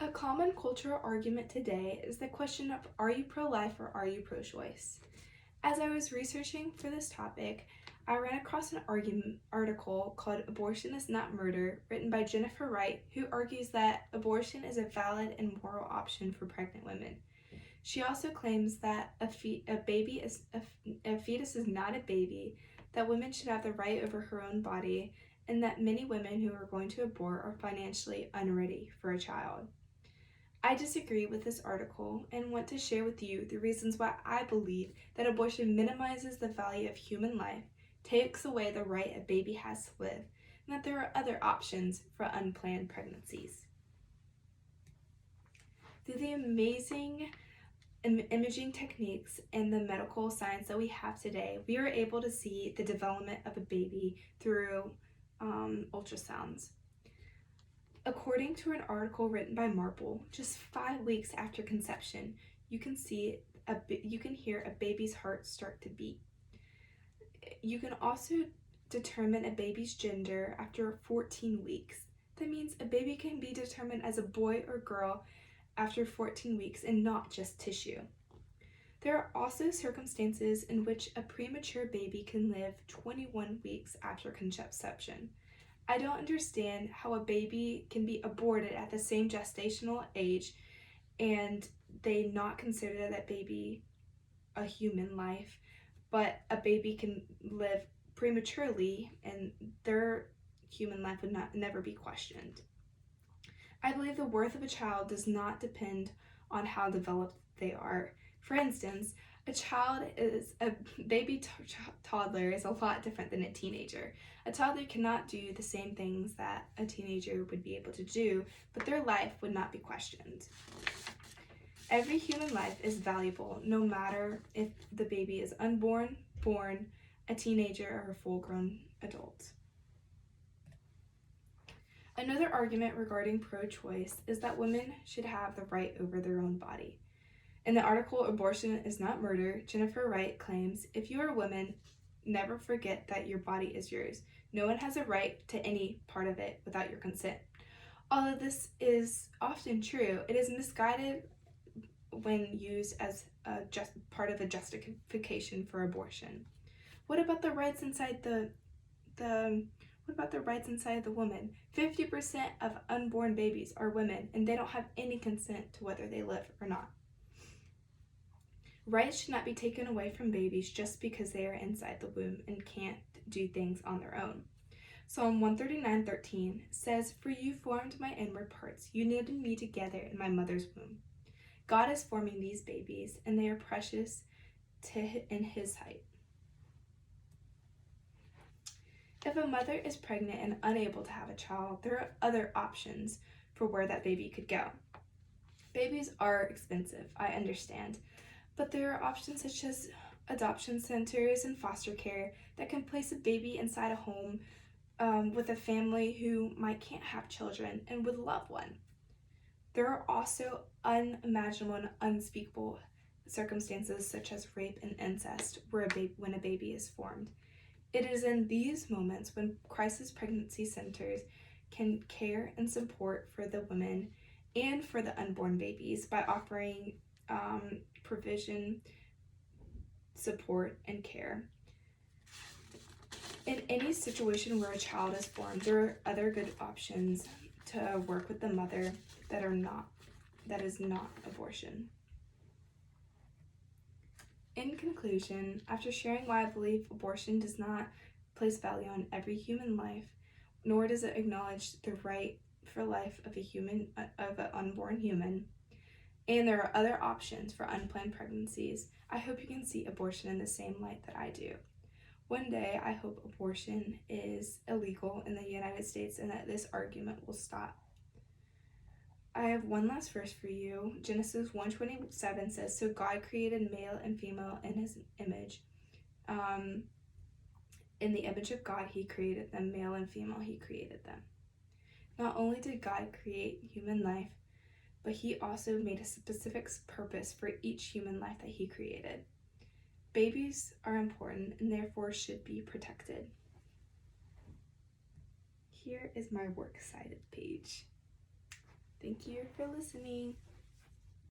A common cultural argument today is the question of, are you pro-life or are you pro-choice? As I was researching for this topic, I ran across an article called Abortion is Not Murder, written by Jennifer Wright, who argues that abortion is a valid and moral option for pregnant women. She also claims that a fetus is not a baby, that women should have the right over her own body, and that many women who are going to abort are financially unready for a child. I disagree with this article and want to share with you the reasons why I believe that abortion minimizes the value of human life, takes away the right a baby has to live, and that there are other options for unplanned pregnancies. Through the amazing imaging techniques and the medical science that we have today, we are able to see the development of a baby through ultrasounds. According to an article written by Marple, just 5 weeks after conception, you can hear a baby's heart start to beat. You can also determine a baby's gender after 14 weeks. That means a baby can be determined as a boy or girl after 14 weeks and not just tissue. There are also circumstances in which a premature baby can live 21 weeks after conception. I don't understand how a baby can be aborted at the same gestational age and they not consider that baby a human life, but a baby can live prematurely and their human life would never be questioned. I believe the worth of a child does not depend on how developed they are. For instance, a baby toddler is a lot different than a teenager. A toddler cannot do the same things that a teenager would be able to do, but their life would not be questioned. Every human life is valuable, no matter if the baby is unborn, born, a teenager, or a full-grown adult. Another argument regarding pro-choice is that women should have the right over their own body. In the article, Abortion is Not Murder, Jennifer Wright claims, if you are a woman, never forget that your body is yours. No one has a right to any part of it without your consent. Although this is often true, it is misguided when used as part of a justification for abortion. What about the rights inside the woman? 50% of unborn babies are women, and they don't have any consent to whether they live or not. Rights should not be taken away from babies just because they are inside the womb and can't do things on their own. Psalm 139:13 says, "For you formed my inward parts, you knitted me together in my mother's womb." God is forming these babies, and they are precious in His sight. If a mother is pregnant and unable to have a child, there are other options for where that baby could go. Babies are expensive, I understand, but there are options such as adoption centers and foster care that can place a baby inside a home with a family who can't have children and would love one. There are also unimaginable and unspeakable circumstances such as rape and incest when a baby is formed. It is in these moments when crisis pregnancy centers can care and support for the women and for the unborn babies by offering provision, support, and care. In any situation where a child is born, there are other good options to work with the mother that is not abortion. In conclusion, after sharing why I believe abortion does not place value on every human life, nor does it acknowledge the right for life of an unborn human, and there are other options for unplanned pregnancies, I hope you can see abortion in the same light that I do. One day, I hope abortion is illegal in the United States and that this argument will stop. I have one last verse for you. Genesis 1:27 says, "So God created male and female in His image. In the image of God, He created them, male and female, He created them." Not only did God create human life, but He also made a specific purpose for each human life that He created. Babies are important and therefore should be protected. Here is my works cited page. Thank you for listening.